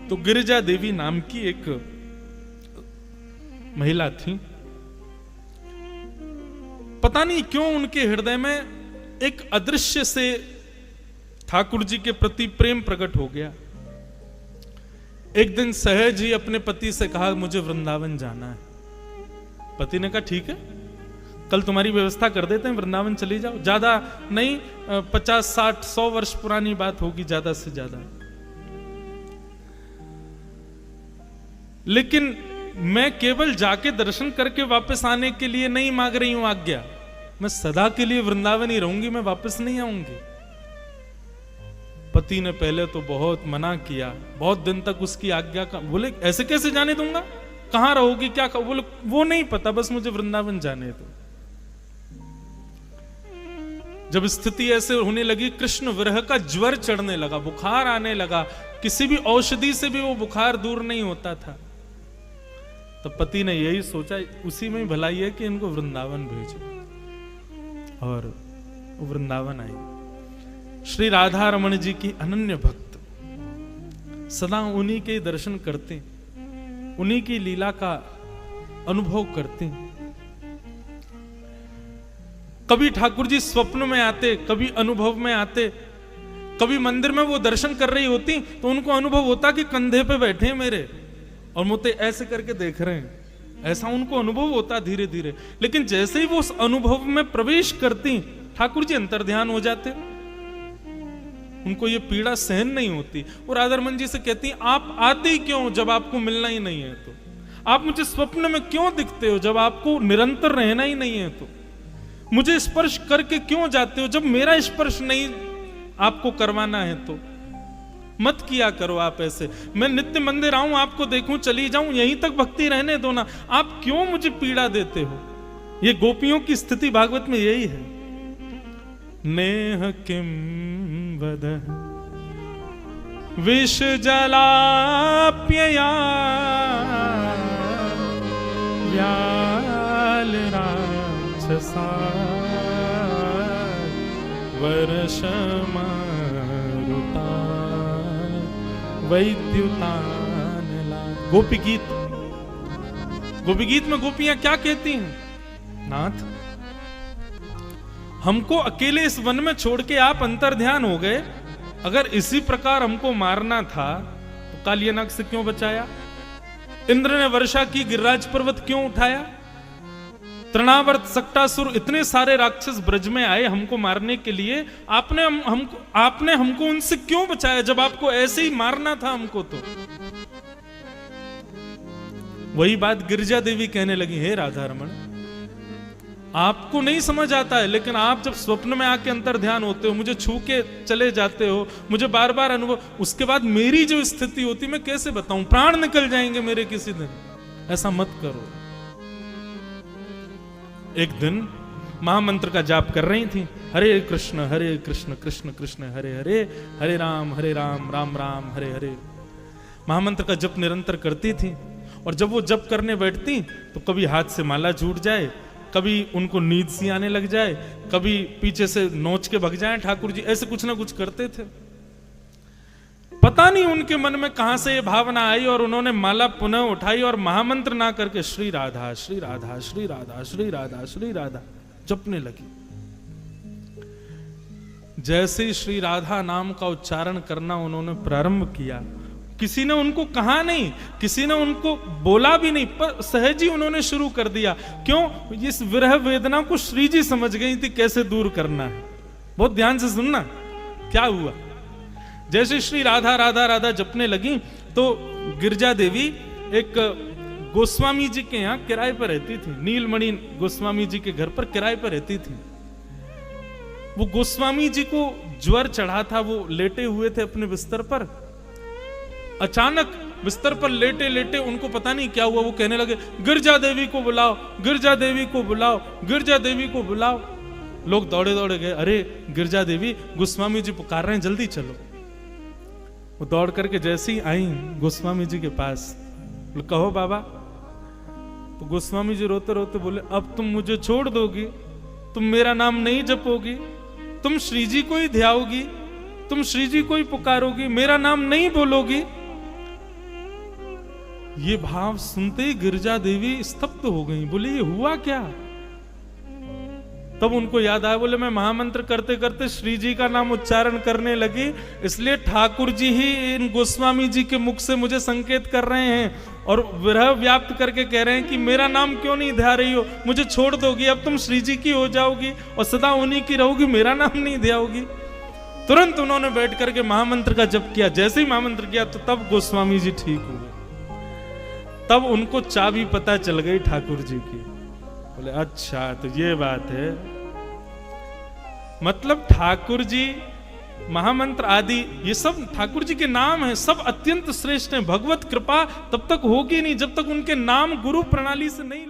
तो गिरिजा देवी नाम की एक महिला थी। पता नहीं क्यों उनके हृदय में एक अदृश्य से ठाकुर जी के प्रति प्रेम प्रकट हो गया। एक दिन सहज ही अपने पति से कहा, मुझे वृंदावन जाना है। पति ने कहा ठीक है, कल तुम्हारी व्यवस्था कर देते हैं, वृंदावन चली जाओ। ज्यादा नहीं, 50, 60, 100 वर्ष पुरानी बात होगी ज्यादा से ज्यादा। लेकिन मैं केवल जाके दर्शन करके वापस आने के लिए नहीं मांग रही हूं आज्ञा, मैं सदा के लिए वृंदावन ही रहूंगी, मैं वापस नहीं आऊंगी। पति ने पहले तो बहुत मना किया, बहुत दिन तक उसकी आज्ञा का, बोले ऐसे कैसे जाने दूंगा, कहां रहोगी, क्या बोले वो नहीं पता, बस मुझे वृंदावन जाने दो। जब स्थिति ऐसे होने लगी, कृष्ण विरह का ज्वर चढ़ने लगा, बुखार आने लगा, किसी भी औषधि से भी वो बुखार दूर नहीं होता था, तो पति ने यही सोचा उसी में भलाई है कि इनको वृंदावन भेजो। और वृंदावन आई। श्री राधा रमण जी की अनन्य भक्त, सदा उन्हीं के दर्शन करते, उन्हीं की लीला का अनुभव करते। कभी ठाकुर जी स्वप्न में आते, कभी अनुभव में आते, कभी मंदिर में वो दर्शन कर रही होती तो उनको अनुभव होता कि कंधे पे बैठे मेरे और मुझे ऐसे करके देख रहे हैं, ऐसा उनको अनुभव होता धीरे धीरे। लेकिन जैसे ही वो उस अनुभव में प्रवेश करती, ठाकुर जी अंतर्ध्यान हो जाते, उनको ये पीड़ा सहन नहीं होती। और राधा रमण जी से कहती, आप आते ही क्यों जब आपको मिलना ही नहीं है, तो आप मुझे स्वप्न में क्यों दिखते हो जब आपको निरंतर रहना ही नहीं है, तो मुझे स्पर्श करके क्यों जाते हो जब मेरा स्पर्श नहीं आपको करवाना है, तो मत किया करो आप ऐसे। मैं नित्य मंदिर आऊं, आपको देखूं, चली जाऊं, यहीं तक भक्ति रहने दो ना, आप क्यों मुझे पीड़ा देते हो। ये गोपियों की स्थिति भागवत में यही है। नेह किम वद विष जलाप्यया व्याल राक्षसा वर्षमा वैद्युतान लाग। गोपी गीत, गोपी गीत में गोपियां क्या कहती हैं, नाथ हमको अकेले इस वन में छोड़ के आप अंतर्ध्यान हो गए, अगर इसी प्रकार हमको मारना था तो कालियानाग से क्यों बचाया, इंद्र ने वर्षा की, गिरिराज पर्वत क्यों उठाया, तृणावर्त, सक्टासुर, इतने सारे राक्षस ब्रज में आए हमको मारने के लिए, आपने हमको उनसे क्यों बचाया जब आपको ऐसे ही मारना था हमको। तो वही बात गिरिजा देवी कहने लगी, हे राधा रमण, आपको नहीं समझ आता है, लेकिन आप जब स्वप्न में आके अंतर ध्यान होते हो, मुझे छू के चले जाते हो, मुझे बार बार अनुभव, उसके बाद मेरी जो स्थिति होती मैं कैसे बताऊं, प्राण निकल जाएंगे मेरे किसी दिन, ऐसा मत करो। एक दिन महामंत्र का जाप कर रही थी, हरे कृष्ण कृष्ण कृष्ण हरे हरे, हरे राम राम राम हरे हरे। महामंत्र का जप निरंतर करती थी, और जब वो जप करने बैठती तो कभी हाथ से माला छूट जाए, कभी उनको नींद सी आने लग जाए, कभी पीछे से नोच के भग जाए ठाकुर जी, ऐसे कुछ ना कुछ करते थे। पता नहीं उनके मन में कहां से ये भावना आई, और उन्होंने माला पुनः उठाई और महामंत्र ना करके श्री राधा श्री राधा श्री राधा श्री राधा श्री राधा जपने लगी। जैसे ही श्री राधा नाम का उच्चारण करना उन्होंने प्रारंभ किया, किसी ने उनको कहा नहीं, किसी ने उनको बोला भी नहीं, पर सहज ही उन्होंने शुरू कर दिया। क्यों? इस विरह वेदना को श्री जी समझ गई थी कैसे दूर करना है। बहुत ध्यान से सुनना क्या हुआ। जैसे श्री राधा राधा राधा जपने लगी तो गिरिजा देवी एक गोस्वामी जी के यहाँ किराए पर रहती थी, नीलमणि गोस्वामी जी के घर पर किराए पर रहती थी। वो गोस्वामी जी को ज्वर चढ़ा था, वो लेटे हुए थे अपने बिस्तर पर। अचानक बिस्तर पर लेटे लेटे उनको पता नहीं क्या हुआ, वो कहने लगे गिरिजा देवी को बुलाओ, गिरिजा देवी को बुलाओ, गिरिजा देवी को बुलाओ। लोग दौड़े दौड़े गए, अरे गिरिजा देवी गोस्वामी जी पुकार रहे हैं, जल्दी चलो। वो दौड़ करके जैसे ही आई गोस्वामी जी के पास, कहो बाबा। तो गोस्वामी जी रोते रोते बोले, अब तुम मुझे छोड़ दोगी, तुम मेरा नाम नहीं जपोगी, तुम श्री जी को ही ध्याओगी, तुम श्री जी को ही पुकारोगी, मेरा नाम नहीं बोलोगी, ये भाव सुनते ही गिरजा देवी स्तब्ध हो गई, बोले ये हुआ क्या? तब उनको याद आया, बोले मैं महामंत्र करते करते श्री जी का नाम उच्चारण करने लगी, इसलिए ठाकुर जी ही इन गोस्वामी जी के मुख से मुझे संकेत कर रहे हैं और विरह व्याप्त करके कह रहे हैं कि मेरा नाम क्यों नहीं ध्या रही हो, मुझे छोड़ दोगी, अब तुम श्री जी की हो जाओगी और सदा उन्हीं की रहोगी, मेरा नाम नहीं ध्याओगी। तुरंत उन्होंने बैठ करके महामंत्र का जप किया। जैसे ही महामंत्र किया तो तब गोस्वामी जी ठीक हुए। तब उनको चाबी पता चल गई ठाकुर जी की। बोले अच्छा तो ये बात है, मतलब ठाकुर जी महामंत्र आदि ये सब ठाकुर जी के नाम है, सब अत्यंत श्रेष्ठ हैं। भगवत कृपा तब तक होगी नहीं जब तक उनके नाम गुरु प्रणाली से नहीं